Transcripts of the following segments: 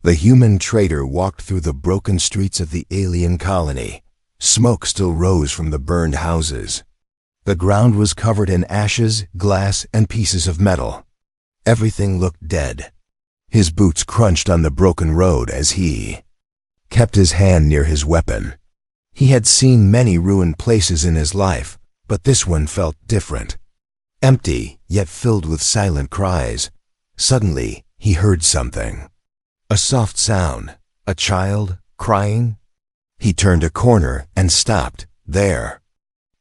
The human trader walked through the broken streets of the alien colony. Smoke still rose from the burned houses. The ground was covered in ashes, glass, and pieces of metal. Everything looked dead. His boots crunched on the broken road as he kept his hand near his weapon. He had seen many ruined places in his life, but this one felt different. Empty, yet filled with silent cries. Suddenly, he heard something. A soft sound. A child crying. He turned a corner and stopped. There,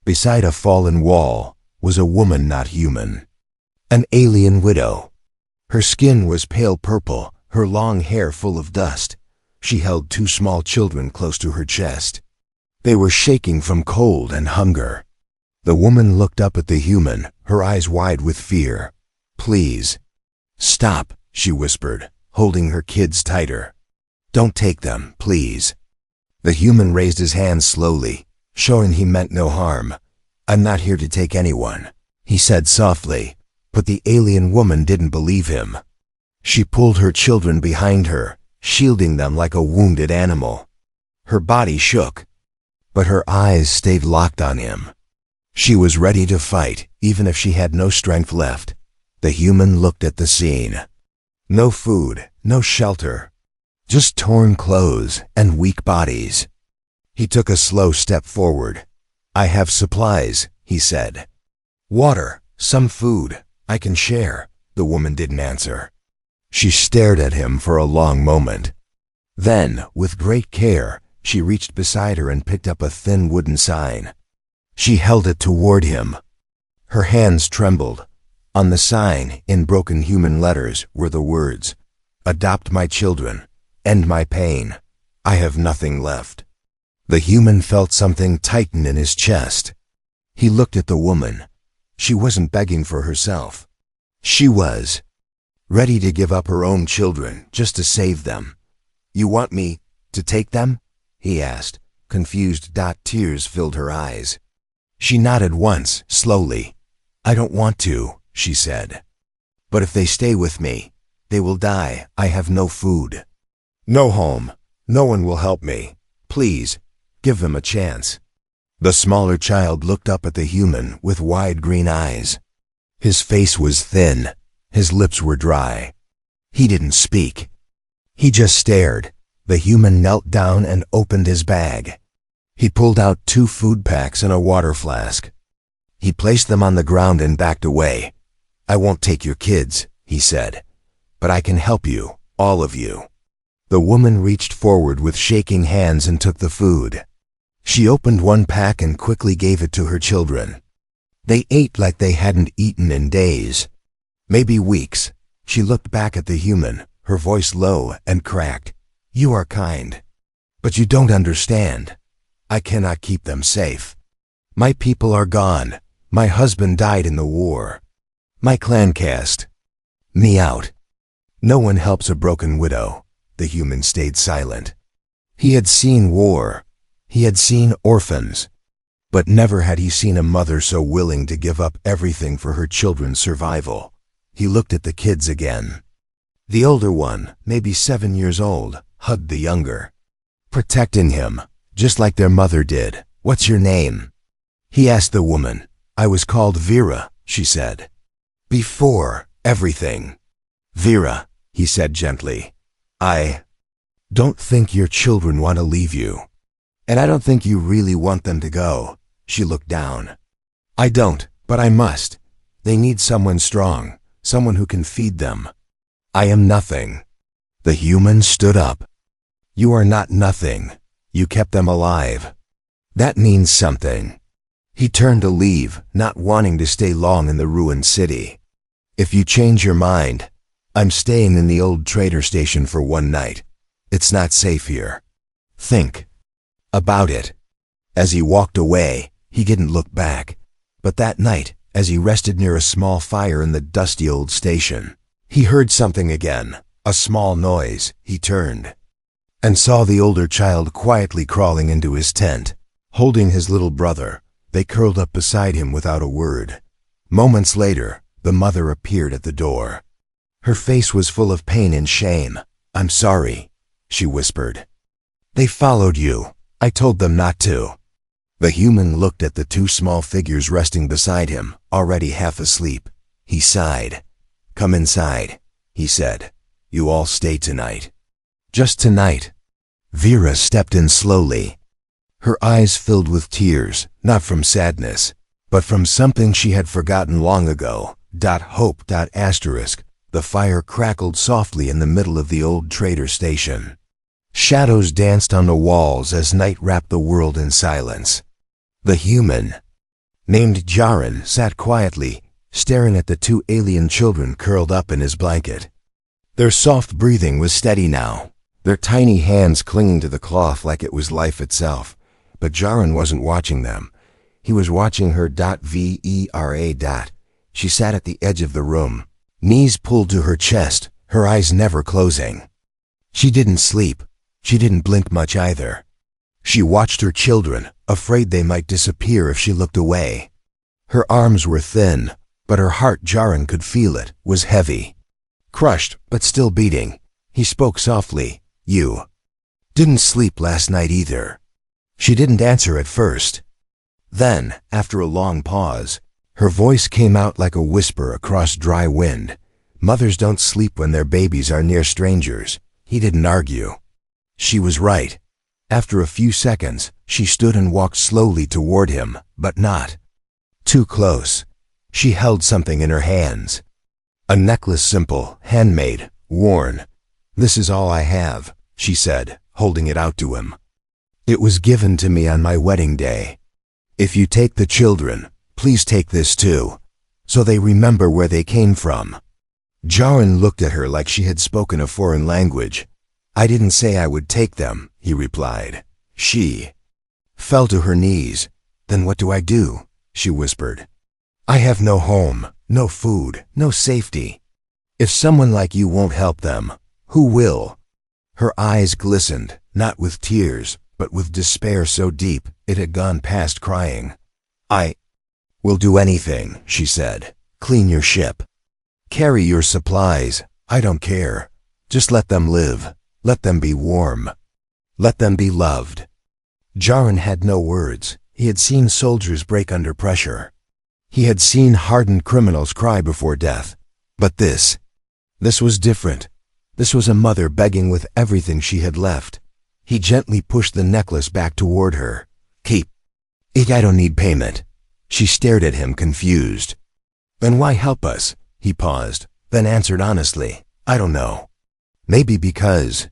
beside a fallen wall, was a woman not human. An alien widow. Her skin was pale purple, her long hair full of dust. She held 2 small children close to her chest. They were shaking from cold and hunger. The woman looked up at the human, her eyes wide with fear. "Please, stop," she whispered, holding her kids tighter. "Don't take them, please." The human raised his hands slowly, showing he meant no harm. "I'm not here to take anyone," he said softly, but the alien woman didn't believe him. She pulled her children behind her, shielding them like a wounded animal. Her body shook, but her eyes stayed locked on him. She was ready to fight, even if she had no strength left. The human looked at the scene. No food, no shelter, just torn clothes and weak bodies. He took a slow step forward. "I have supplies," he said. "Water, some food, I can share." The woman didn't answer. She stared at him for a long moment. Then, with great care, she reached beside her and picked up a thin wooden sign. She held it toward him. Her hands trembled. On the sign, in broken human letters, were the words, "Adopt my children. End my pain. I have nothing left." The human felt something tighten in his chest. He looked at the woman. She wasn't begging for herself. She was ready to give up her own children just to save them. "You want me to take them?" he asked, confused. Tears filled her eyes. She nodded once, slowly. "I don't want to," she said. "But if they stay with me, they will die. I have no food, no home. No one will help me. Please, give them a chance." The smaller child looked up at the human with wide green eyes. His face was thin. His lips were dry. He didn't speak. He just stared. The human knelt down and opened his bag. He pulled out 2 food packs and a water flask. He placed them on the ground and backed away. "I won't take your kids," he said, "but I can help you, all of you." The woman reached forward with shaking hands and took the food. She opened one pack and quickly gave it to her children. They ate like they hadn't eaten in days, maybe weeks. She looked back at the human, her voice low and cracked. "You are kind, but you don't understand. I cannot keep them safe. My people are gone. My husband died in the war. My clan cast me out. No one helps a broken widow." The human stayed silent. He had seen war. He had seen orphans. But never had he seen a mother so willing to give up everything for her children's survival. He looked at the kids again. The older one, maybe 7 years old, hugged the younger, protecting him, just like their mother did. "What's your name?" he asked the woman. "I was called Vera," she said. "Before everything." "Vera," he said gently, "I don't think your children want to leave you. And I don't think you really want them to go." She looked down. "I don't, but I must. They need someone strong, someone who can feed them. I am nothing." The human stood up. "You are not nothing. You kept them alive. That means something." He turned to leave, not wanting to stay long in the ruined city. "If you change your mind, I'm staying in the old trader station for one night. It's not safe here. Think about it." As he walked away, he didn't look back. But that night, as he rested near a small fire in the dusty old station, he heard something again, a small noise. He turned and saw the older child quietly crawling into his tent, holding his little brother. They curled up beside him without a word. Moments later, the mother appeared at the door. Her face was full of pain and shame. "I'm sorry," she whispered. They followed you. I told them not to. The human looked at the two small figures resting beside him, already half asleep. He sighed. Come inside, he said. You all stay tonight. Just tonight. Vera stepped in slowly. Her eyes filled with tears, not from sadness, but from something she had forgotten long ago. Hope. The fire crackled softly in the middle of the old trader station. Shadows danced on the walls as night wrapped the world in silence. The human, named Jaren, sat quietly, staring at the two alien children curled up in his blanket. Their soft breathing was steady now, their tiny hands clinging to the cloth like it was life itself. But Jaren wasn't watching them. He was watching her. Vera. She sat at the edge of the room, knees pulled to her chest, her eyes never closing. She didn't sleep. She didn't blink much either. She watched her children, afraid they might disappear if she looked away. Her arms were thin, but her heart, Jaren could feel it, was heavy. Crushed, but still beating. He spoke softly. You didn't sleep last night either. She didn't answer at first. Then, after a long pause, her voice came out like a whisper across dry wind. Mothers don't sleep when their babies are near strangers. He didn't argue. She was right. After a few seconds, she stood and walked slowly toward him, but not too close. She held something in her hands. A necklace, simple, handmade, worn. This is all I have, she said, holding it out to him. It was given to me on my wedding day. If you take the children, please take this too, so they remember where they came from. Jaren looked at her like she had spoken a foreign language. I didn't say I would take them, he replied. She fell to her knees. Then what do I do? She whispered. I have no home, no food, no safety. If someone like you won't help them, who will? Her eyes glistened, not with tears, but with despair so deep it had gone past crying. I will do anything, she said. Clean your ship. Carry your supplies. I don't care. Just let them live. Let them be warm. Let them be loved. Jaren had no words. He had seen soldiers break under pressure. He had seen hardened criminals cry before death. But this was different. This was a mother begging with everything she had left. He gently pushed the necklace back toward her. Keep it. I don't need payment. She stared at him, confused. Then why help us? He paused, then answered honestly. I don't know. Maybe because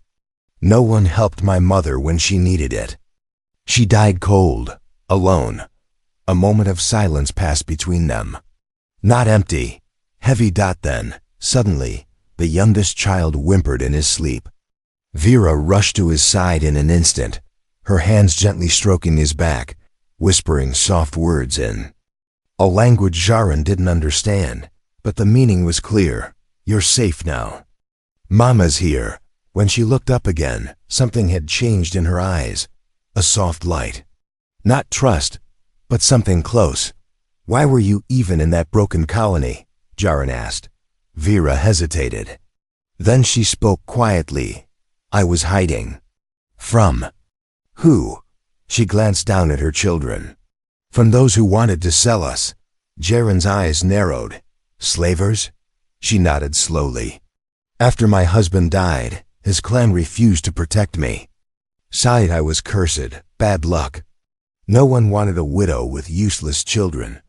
no one helped my mother when she needed it. She died cold, alone. A moment of silence passed between them. Not empty, heavy. Then, suddenly, the youngest child whimpered in his sleep. Vera rushed to his side in an instant, her hands gently stroking his back, whispering soft words in a language Jaren didn't understand, but the meaning was clear. You're safe now. Mama's here. When she looked up again, something had changed in her eyes. A soft light. Not trust, but something close. Why were you even in that broken colony? Jaren asked. Vera hesitated. Then she spoke quietly. I was hiding. From who? She glanced down at her children. From those who wanted to sell us. Jaren's eyes narrowed. Slavers? She nodded slowly. After my husband died, his clan refused to protect me. Sighed. I was cursed, bad luck. No one wanted a widow with useless children,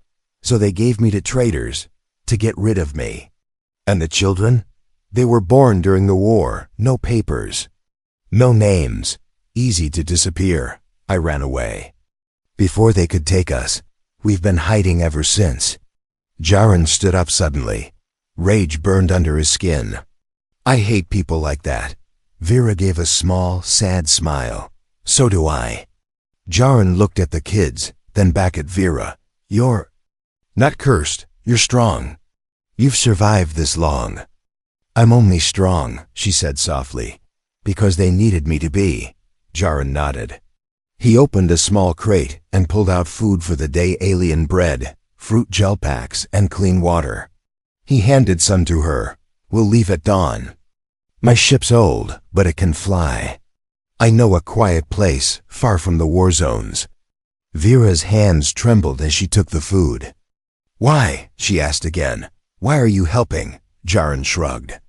so they gave me to traders to get rid of me. And the children? They were born during the war, no papers, no names, easy to disappear. I ran away. Before they could take us, we've been hiding ever since. Jaren stood up suddenly. Rage burned under his skin. I hate people like that. Vera gave a small, sad smile. So do I. Jaren looked at the kids, then back at Vera. You're not cursed. You're strong. You've survived this long. I'm only strong, she said softly, because they needed me to be. Jaren nodded. He opened a small crate and pulled out food for the day: alien bread, fruit gel packs, and clean water. He handed some to her. We'll leave at dawn. My ship's old, but it can fly. I know a quiet place, far from the war zones. Vera's hands trembled as she took the food. Why? She asked again. Why are you helping? Jaren shrugged.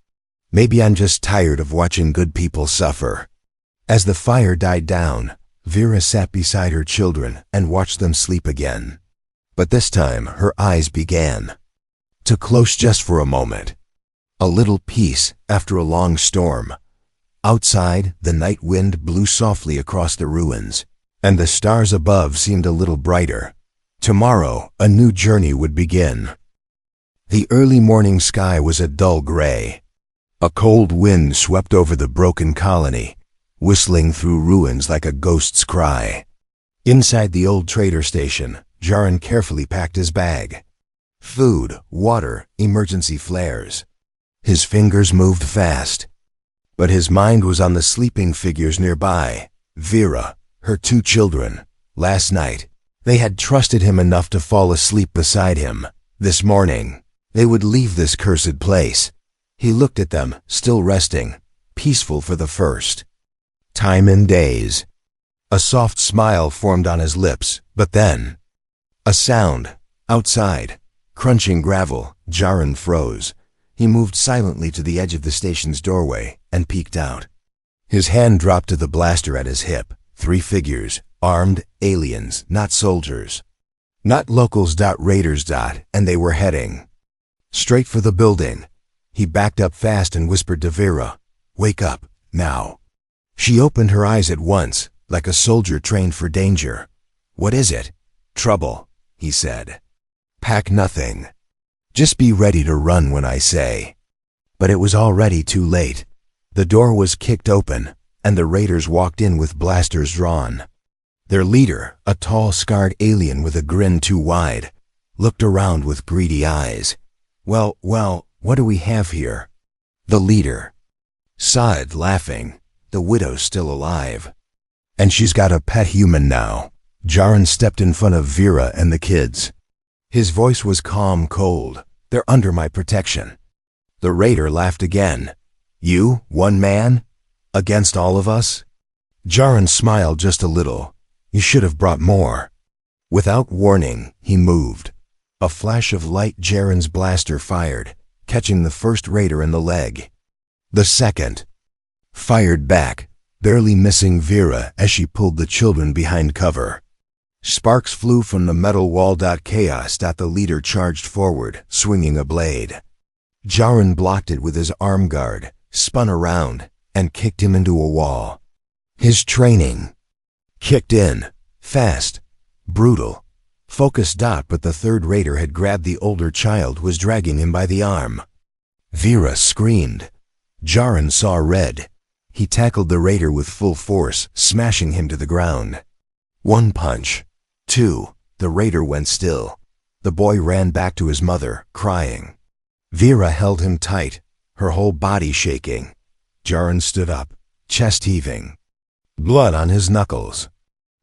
Maybe I'm just tired of watching good people suffer. As the fire died down, Vera sat beside her children and watched them sleep again. But this time her eyes began to close just for a moment. A little peace after a long storm. Outside, the night wind blew softly across the ruins, and the stars above seemed a little brighter. Tomorrow, a new journey would begin. The early morning sky was a dull gray. A cold wind swept over the broken colony, whistling through ruins like a ghost's cry. Inside the old trader station, Jaren carefully packed his bag. Food, water, emergency flares. His fingers moved fast, but his mind was on the sleeping figures nearby. Vera, her 2 children. Last night, they had trusted him enough to fall asleep beside him. This morning, they would leave this cursed place. He looked at them, still resting, peaceful for the first time in days. A soft smile formed on his lips, but then, a sound, outside, crunching gravel. Jaren froze. He moved silently to the edge of the station's doorway and peeked out. His hand dropped to the blaster at his hip. 3 figures, armed aliens, not soldiers. Not locals. Raiders. And they were heading straight for the building. He backed up fast and whispered to Vera, "Wake up, now." She opened her eyes at once, like a soldier trained for danger. "What is it?" "Trouble," he said. "Pack nothing. Just be ready to run when I say." But it was already too late. The door was kicked open, and the raiders walked in with blasters drawn. Their leader, a tall, scarred alien with a grin too wide, looked around with greedy eyes. Well, what do we have here?" The leader sighed, laughing. "The widow's still alive. And she's got a pet human now." Jaren stepped in front of Vera and the kids. His voice was calm, cold. "They're under my protection." The raider laughed again. "You, 1 man? Against all of us?" Jaren smiled just a little. "You should have brought more." Without warning, he moved. A flash of light. Jaren's blaster fired, catching the first raider in the leg. The second fired back, barely missing Vera as she pulled the children behind cover. Sparks flew from the metal wall. Chaos. The leader charged forward, swinging a blade. Jaren blocked it with his arm guard, spun around, and kicked him into a wall. His training kicked in, fast, brutal, focused. But the third raider had grabbed the older child, was dragging him by the arm. Vera screamed. Jaren saw red. He tackled the raider with full force, smashing him to the ground. 1 punch. 2. The raider went still. The boy ran back to his mother, crying. Vera held him tight, her whole body shaking. Jaren stood up, chest heaving, blood on his knuckles.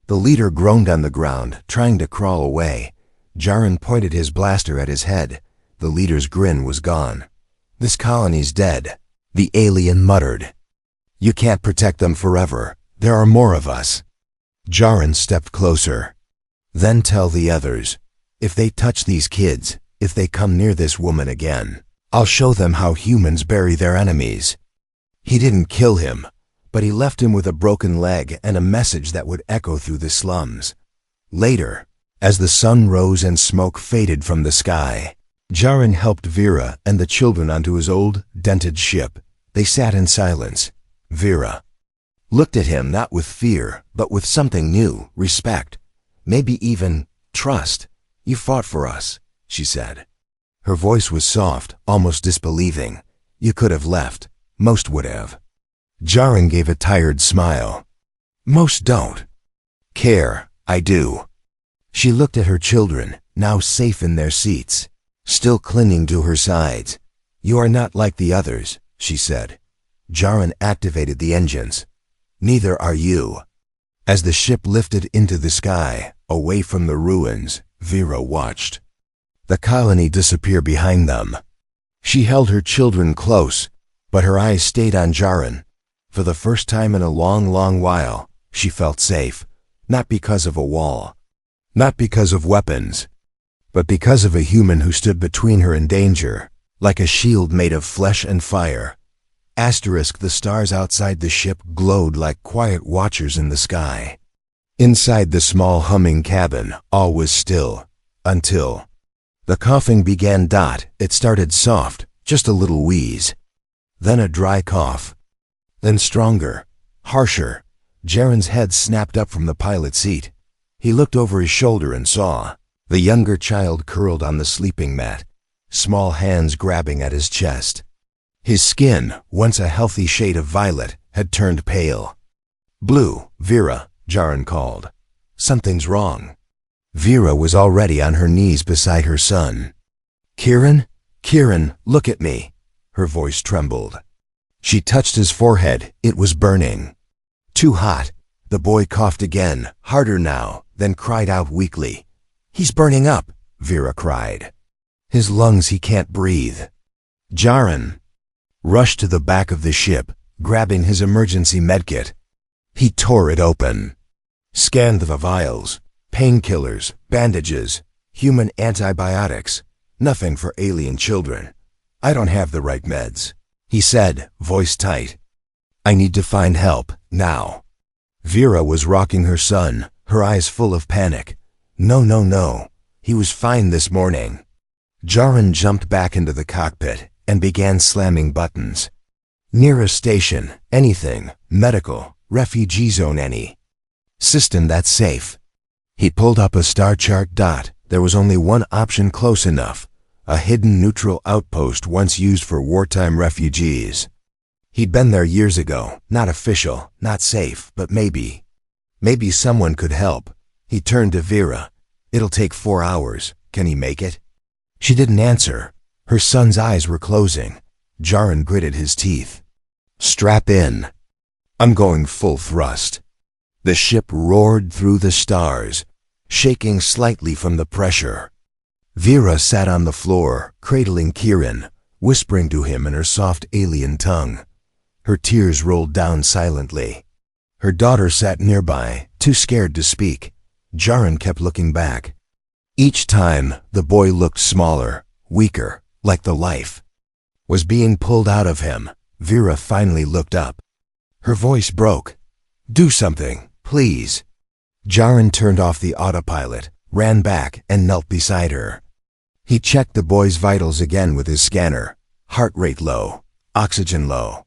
The leader groaned on the ground, trying to crawl away. Jaren pointed his blaster at his head. The leader's grin was gone. "This colony's dead," the alien muttered. "You can't protect them forever. There are more of us." Jaren stepped closer. "Then tell the others, if they touch these kids, if they come near this woman again, I'll show them how humans bury their enemies." He didn't kill him, but he left him with a broken leg and a message that would echo through the slums. Later, as the sun rose and smoke faded from the sky, Jaren helped Vera and the children onto his old, dented ship. They sat in silence. Vera looked at him not with fear, but with something new, respect, maybe even trust. "You fought for us," she said. Her voice was soft, almost disbelieving. "You could have left. Most would have." Jaren gave a tired smile. "Most don't care. I do." She looked at her children, now safe in their seats, still clinging to her sides. "You are not like the others," she said. Jaren activated the engines. "Neither are you." As the ship lifted into the sky, away from the ruins, Vera watched the colony disappear behind them. She held her children close, but her eyes stayed on Jaren. For the first time in a long, long while, she felt safe, not because of a wall, not because of weapons, but because of a human who stood between her and danger, like a shield made of flesh and fire. The stars outside the ship glowed like quiet watchers in the sky. Inside the small humming cabin, all was still, until the coughing began. It started soft, just a little wheeze. Then a dry cough. Then stronger, harsher. Jaren's head snapped up from the pilot seat. He looked over his shoulder and saw the younger child curled on the sleeping mat, small hands grabbing at his chest. His skin, once a healthy shade of violet, had turned pale. "Blue, Vera," Jaren called. "Something's wrong." Vera was already on her knees beside her son. "Kieran? Kieran, look at me." Her voice trembled. She touched his forehead. It was burning. "Too hot." The boy coughed again, harder now, then cried out weakly. "He's burning up," Vera cried. "His lungs, he can't breathe." Jaren rushed to the back of the ship, grabbing his emergency medkit. He tore it open, scanned the vials, painkillers, bandages, human antibiotics, nothing for alien children. "I don't have the right meds," he said, voice tight. "I need to find help, now." Vera was rocking her son, her eyes full of panic. "No, no, no. He was fine this morning." Jaren jumped back into the cockpit and began slamming buttons. "Nearest station, anything, medical, refugee zone, any system that's safe." He pulled up a star chart. There was only one option close enough, a hidden neutral outpost once used for wartime refugees. He'd been there years ago, not official, not safe, but maybe someone could help. He turned to Vera. "It'll take 4 hours. Can he make it?" She didn't answer. Her son's eyes were closing. Jaren gritted his teeth. "Strap in. I'm going full thrust." The ship roared through the stars, shaking slightly from the pressure. Vera sat on the floor, cradling Kieran, whispering to him in her soft alien tongue. Her tears rolled down silently. Her daughter sat nearby, too scared to speak. Jaren kept looking back. Each time, the boy looked smaller, weaker, like the life was being pulled out of him. Vera finally looked up. Her voice broke. "Do something, please." Jaren turned off the autopilot, ran back, and knelt beside her. He checked the boy's vitals again with his scanner. Heart rate low, oxygen low,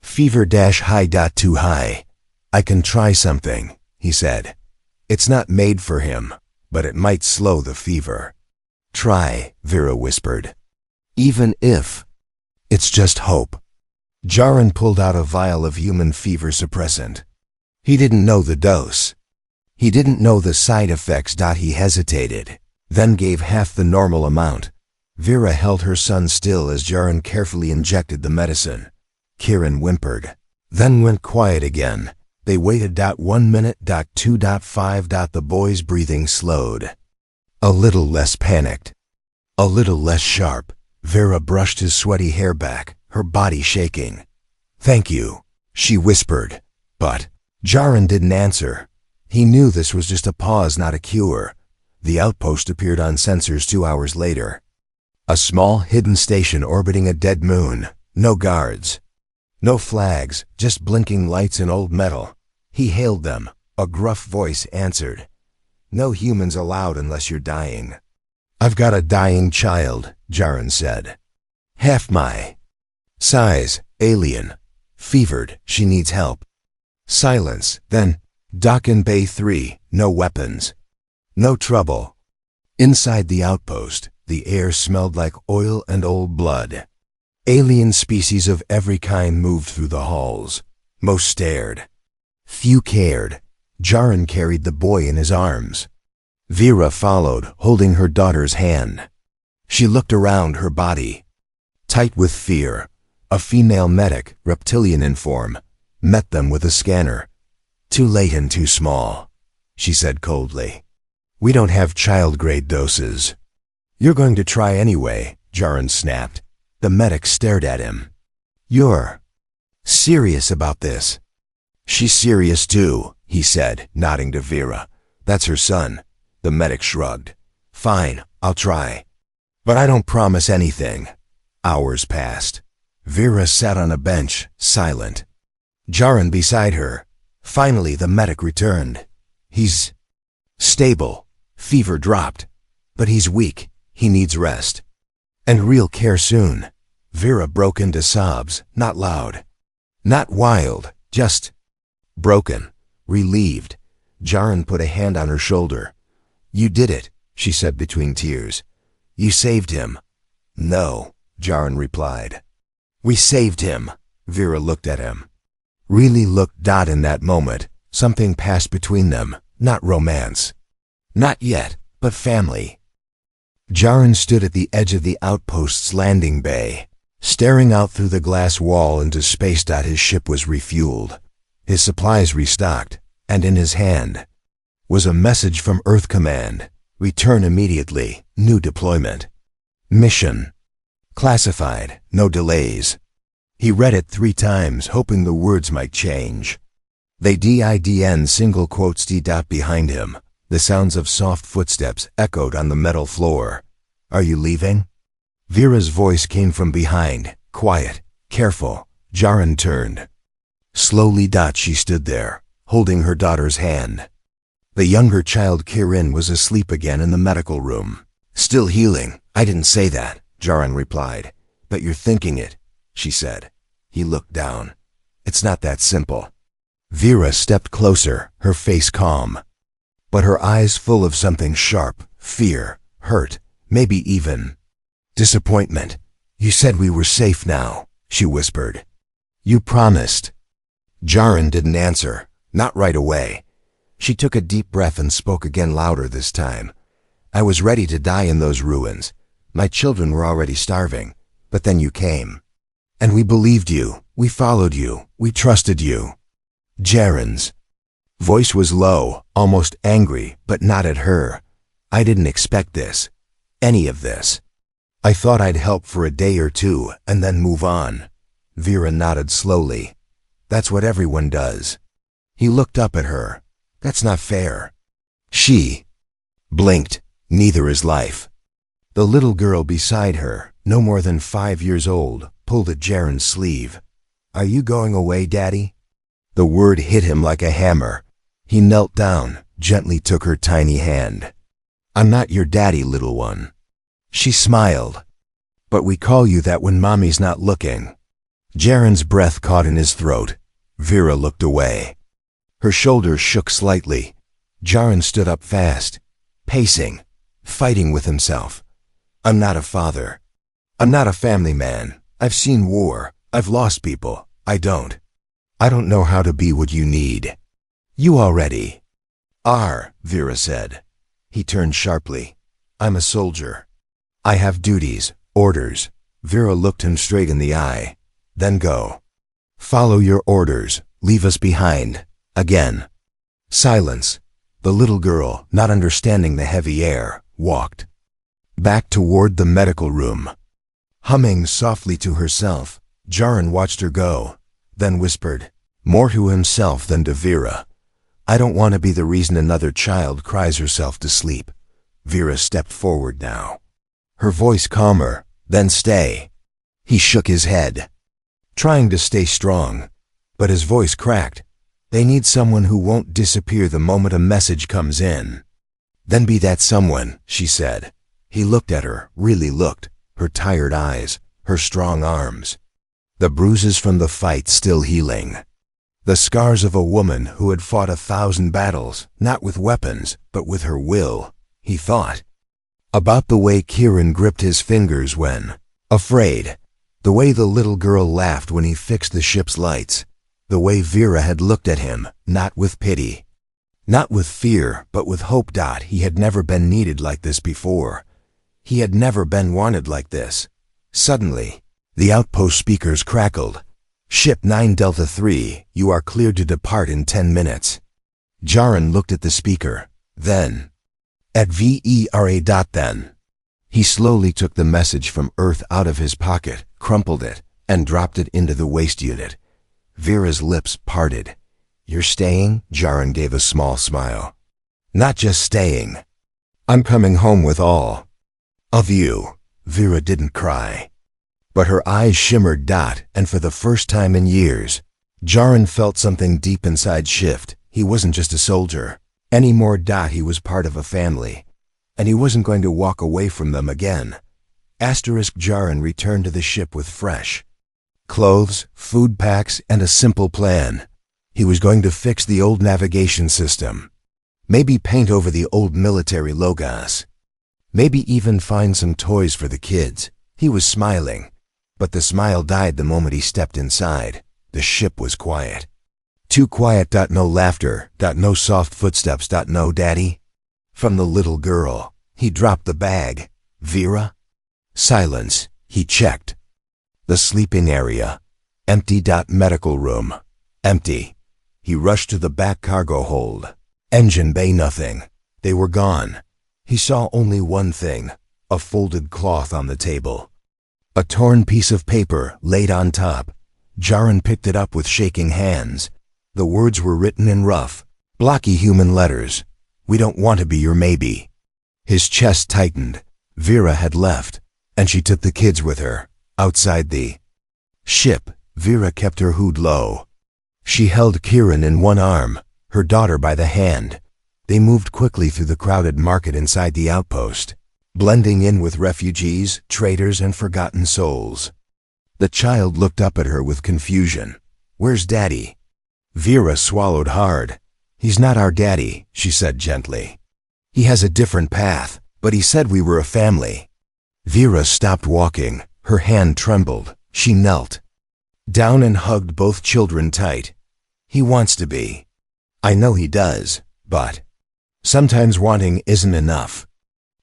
fever high. Too high. "I can try something," he said. "It's not made for him, but it might slow the fever." "Try," Vera whispered. "Even if it's just hope." Jaren pulled out a vial of human fever suppressant. He didn't know the dose. He didn't know the side effects. He hesitated, then gave half the normal amount. Vera held her son still as Jaren carefully injected the medicine. Kieran whimpered, then went quiet again. They waited. 1 minute. 2.5. The boy's breathing slowed. A little less panicked, a little less sharp. Vera brushed his sweaty hair back, her body shaking. "Thank you," she whispered. But Jaren didn't answer. He knew this was just a pause, not a cure. The outpost appeared on sensors 2 hours later. A small hidden station orbiting a dead moon. No guards, no flags, just blinking lights and old metal. He hailed them. A gruff voice answered. "No humans allowed unless you're dying." "I've got a dying child," Jaren said. "Half my size, alien, fevered, she needs help." Silence. Then, "Dock in Bay 3, no weapons, no trouble." Inside the outpost, the air smelled like oil and old blood. Alien species of every kind moved through the halls. Most stared. Few cared. Jaren carried the boy in his arms. Vera followed, holding her daughter's hand. She looked around, her body tight with fear. A female medic, reptilian in form, met them with a scanner. "Too late and too small," she said coldly. "We don't have child-grade doses." "You're going to try anyway," Jaren snapped. The medic stared at him. "You're serious about this. She's serious too, he said, nodding to Vera. That's her son. The medic shrugged. Fine, I'll try. But I don't promise anything. Hours passed. Vera sat on a bench, silent. Jaren beside her. Finally, the medic returned. He's stable. Fever dropped. But he's weak. He needs rest. And real care soon. Vera broke into sobs, not loud. Not wild, just broken, relieved. Jaren put a hand on her shoulder. You did it, she said between tears. You saved him. No, Jaren replied. We saved him. Vera looked at him. Really looked. In that moment, something passed between them, not romance. Not yet, but family. Jaren stood at the edge of the outpost's landing bay, staring out through the glass wall into space. His ship was refueled, his supplies restocked, and in his hand was a message from Earth Command. Return immediately, new deployment. Mission. Classified, no delays. He read it 3 times, hoping the words might change. They didn't, single quotes D. Behind him. The sounds of soft footsteps echoed on the metal floor. Are you leaving? Vera's voice came from behind, quiet, careful. Jaren turned. Slowly. She stood there, holding her daughter's hand. The younger child Kirin was asleep again in the medical room. Still healing. I didn't say that, Jaren replied. But you're thinking it, she said. He looked down. It's not that simple. Vera stepped closer, her face calm, but her eyes full of something sharp, fear, hurt, maybe even disappointment. You said we were safe now, she whispered. You promised. Jaren didn't answer, not right away. She took a deep breath and spoke again, louder this time. I was ready to die in those ruins. My children were already starving, but then you came. And we believed you, we followed you, we trusted you. Jaren's voice was low, almost angry, but not at her. I didn't expect this. Any of this. I thought I'd help for a day or 2 and then move on. Vera nodded slowly. That's what everyone does. He looked up at her. That's not fair. She blinked. Neither is life. The little girl beside her, no more than 5 years old, pulled at Jaren's sleeve. Are you going away, Daddy? The word hit him like a hammer. He knelt down, gently took her tiny hand. I'm not your daddy, little one. She smiled. But we call you that when Mommy's not looking. Jaren's breath caught in his throat. Vera looked away. Her shoulders shook slightly. Jaren stood up fast, pacing, fighting with himself. I'm not a father. I'm not a family man. I've seen war. I've lost people. I don't know how to be what you need. You already are, Vera said. He turned sharply. I'm a soldier. I have duties, orders. Vera looked him straight in the eye. Then go. Follow your orders. Leave us behind. Again. Silence. The little girl, not understanding the heavy air, walked back toward the medical room. Humming softly to herself, Jaren watched her go, then whispered, more to himself than to Vera. I don't want to be the reason another child cries herself to sleep. Vera stepped forward now. Her voice calmer, then stay. He shook his head, trying to stay strong, but his voice cracked. They need someone who won't disappear the moment a message comes in. Then be that someone, she said. He looked at her, really looked, her tired eyes, her strong arms. The bruises from the fight still healing. The scars of a woman who had fought 1,000 battles, not with weapons, but with her will. He thought about the way Kirin gripped his fingers when afraid, the way the little girl laughed when he fixed the ship's lights, the way Vera had looked at him, not with pity, not with fear, but with hope. He had never been needed like this before. He had never been wanted like this. Suddenly, the outpost speakers crackled. Ship 9 Delta 3, you are cleared to depart in 10 minutes. Jaren looked at the speaker, then at Vera. Then he slowly took the message from Earth out of his pocket, crumpled it, and dropped it into the waste unit. Vera's lips parted. "You're staying?" Jaren gave a small smile. "Not just staying. I'm coming home with all of you." Vera didn't cry, but her eyes shimmered. And for the first time in years, Jaren felt something deep inside shift. He wasn't just a soldier anymore. He was part of a family, and he wasn't going to walk away from them again. Jaren returned to the ship with fresh clothes, food packs, and a simple plan. He was going to fix the old navigation system, maybe paint over the old military logos, maybe even find some toys for the kids. He was smiling, but the smile died the moment he stepped inside. The ship was quiet. Too quiet. No laughter. No soft footsteps. No daddy. From the little girl. He dropped the bag. "Vera?" Silence. He checked. The sleeping area. Empty. Medical room. Empty. He rushed to the back cargo hold. Engine bay. Nothing. They were gone. He saw only one thing: a folded cloth on the table. A torn piece of paper laid on top. Jaren picked it up with shaking hands. The words were written in rough, blocky human letters. "We don't want to be your maybe." His chest tightened. Vera had left, and she took the kids with her. Outside the ship, Vera kept her hood low. She held Kieran in one arm, her daughter by the hand. They moved quickly through the crowded market inside the outpost, blending in with refugees, traders, and forgotten souls. The child looked up at her with confusion. "Where's Daddy?" Vera swallowed hard. "He's not our daddy," she said gently. "He has a different path, but he said we were a family." Vera stopped walking. Her hand trembled. She knelt down and hugged both children tight. "He wants to be. I know he does, but sometimes wanting isn't enough.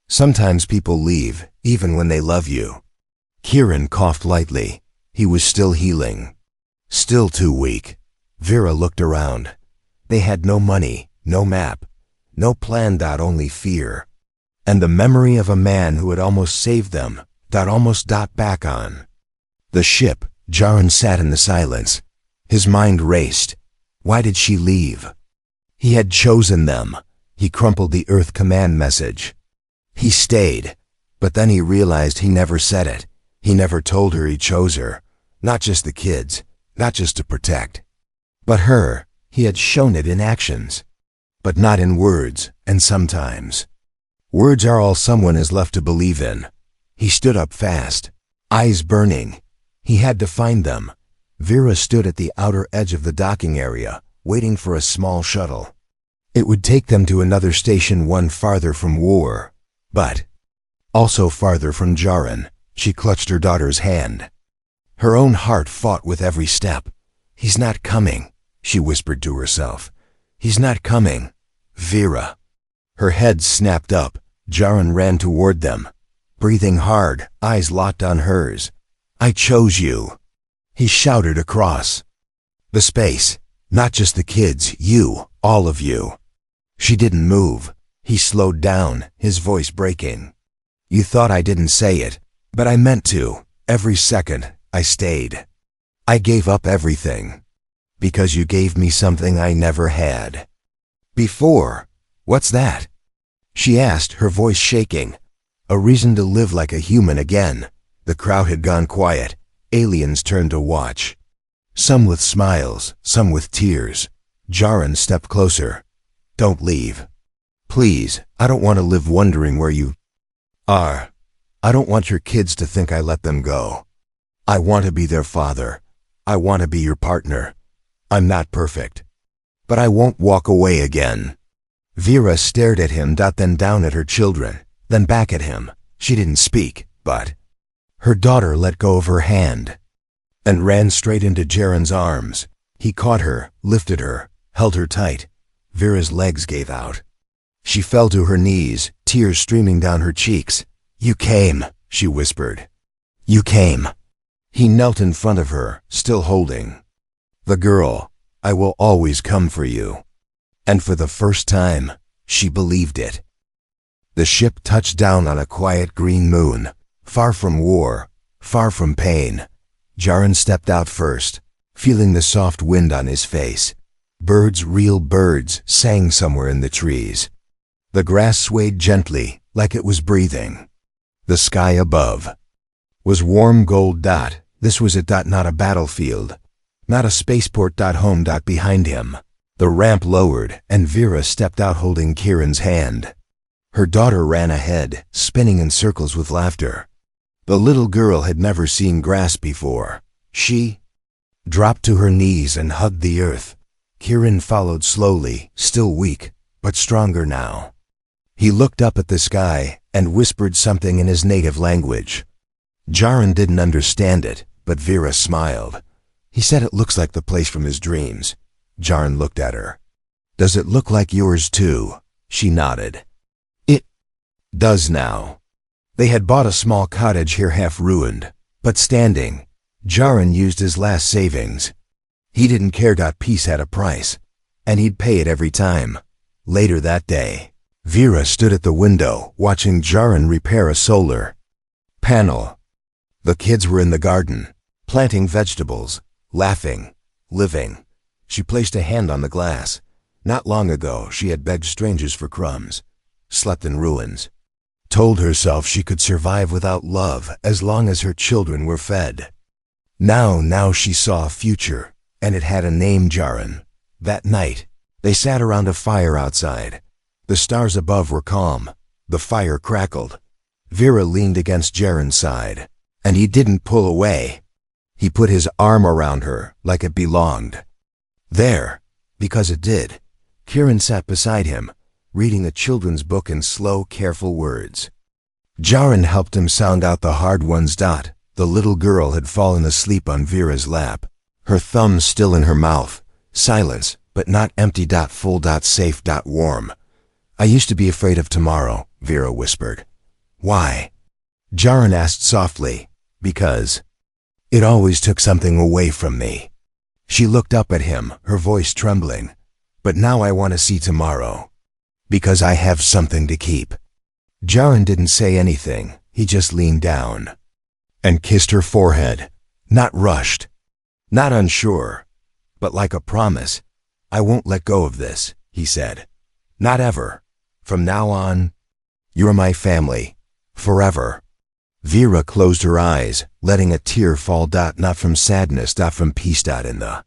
Sometimes people leave, even when they love you." Kieran coughed lightly. He was still healing. Still too weak. Vera looked around. They had no money, no map, no plan. Only fear. And the memory of a man who had almost saved them. Almost. Back on the ship, Jaren sat in the silence. His mind raced. Why did she leave? He had chosen them. He crumpled the Earth command message. He stayed, but then he realized he never said it. He never told her he chose her. Not just the kids, not just to protect, but her. He had shown it in actions, but not in words, and sometimes words are all someone is left to believe in. He stood up fast, eyes burning. He had to find them. Vera stood at the outer edge of the docking area, waiting for a small shuttle. It would take them to another station, one farther from war, but also farther from Jaren. She clutched her daughter's hand. Her own heart fought with every step. "He's not coming," she whispered to herself. "He's not coming." Vera. Her head snapped up. Jaren ran toward them, breathing hard, eyes locked on hers. "I chose you," he shouted across the space. "Not just the kids, you, all of you." She didn't move. He slowed down, his voice breaking. "You thought I didn't say it, but I meant to. Every second, I stayed. I gave up everything. Because you gave me something I never had before." "What's that?" she asked, her voice shaking. "A reason to live like a human again." The crowd had gone quiet. Aliens turned to watch. Some with smiles, some with tears. Jaren stepped closer. "Don't leave. Please, I don't want to live wondering where you are. I don't want your kids to think I let them go. I want to be their father. I want to be your partner. I'm not perfect, but I won't walk away again." Vera stared at him, then down at her children, then back at him. She didn't speak, but her daughter let go of her hand and ran straight into Jaren's arms. He caught her, lifted her, held her tight. Vera's legs gave out. She fell to her knees, tears streaming down her cheeks. "You came," she whispered. "You came." He knelt in front of her, still holding the girl. "I will always come for you." And for the first time, she believed it. The ship touched down on a quiet green moon, far from war, far from pain. Jaren stepped out first, feeling the soft wind on his face. Birds, real birds, sang somewhere in the trees. The grass swayed gently, like it was breathing. The sky above was warm gold. This was a not a battlefield, not a spaceport. Home. Behind him, the ramp lowered, and Vera stepped out holding Kieran's hand. Her daughter ran ahead, spinning in circles with laughter. The little girl had never seen grass before. She dropped to her knees and hugged the earth. Kieran followed slowly, still weak, but stronger now. He looked up at the sky and whispered something in his native language. Jaren didn't understand it, but Vera smiled. He said it looks like the place from his dreams. Jaren looked at her. Does it look like yours too? She nodded. It does now. They had bought a small cottage here, half ruined, but standing. Jaren used his last savings. He didn't care. Peace had a price, and he'd pay it every time. Later that day, Vera stood at the window, watching Jaren repair a solar panel. The kids were in the garden, planting vegetables, laughing, living. She placed a hand on the glass. Not long ago, she had begged strangers for crumbs, slept in ruins, told herself she could survive without love as long as her children were fed. Now she saw a future, and it had a name, Jaren. That night, they sat around a fire outside. The stars above were calm. The fire crackled. Vera leaned against Jaren's side, and he didn't pull away. He put his arm around her like it belonged. There, because it did. Kieran sat beside him, reading a children's book in slow, careful words. Jaren helped him sound out the hard ones. The little girl had fallen asleep on Vera's lap, her thumbs still in her mouth. Silence, but not empty. Full. Safe. Warm. I used to be afraid of tomorrow, Vera whispered. Why? Jaren asked softly. Because it always took something away from me. She looked up at him, her voice trembling. But now I want to see tomorrow. Because I have something to keep. Jaren didn't say anything. He just leaned down and kissed her forehead. Not rushed, not unsure, but like a promise. I won't let go of this, he said. Not ever. From now on, you're my family. Forever. Vera closed her eyes, letting a tear fall. Not from sadness, from peace. In the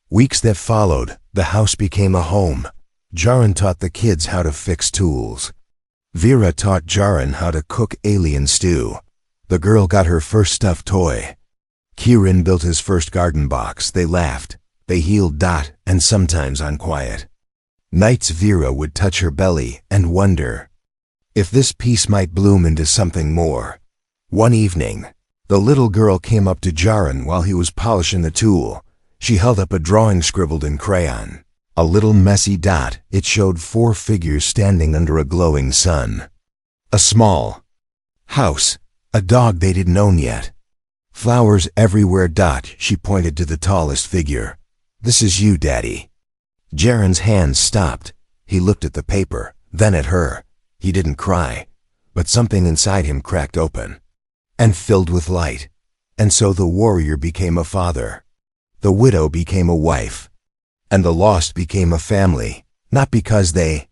weeks that followed, the house became a home. Jaren taught the kids how to fix tools. Vera taught Jaren how to cook alien stew. The girl got her first stuffed toy. Kieran built his first garden box. They laughed. They healed. And sometimes on quiet nights, Vera would touch her belly and wonder if this piece might bloom into something more. One evening, the little girl came up to Jaren while he was polishing the tool. She held up a drawing scribbled in crayon. A little messy. It showed 4 figures standing under a glowing sun. A small house, a dog they didn't own yet. Flowers everywhere. She pointed to the tallest figure. This is you, Daddy. Jaren's hands stopped. He looked at the paper, then at her. He didn't cry, but something inside him cracked open and filled with light. And so the warrior became a father. The widow became a wife. And the lost became a family, not because they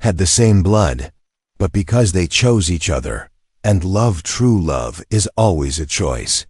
had the same blood, but because they chose each other. And love, true love, is always a choice.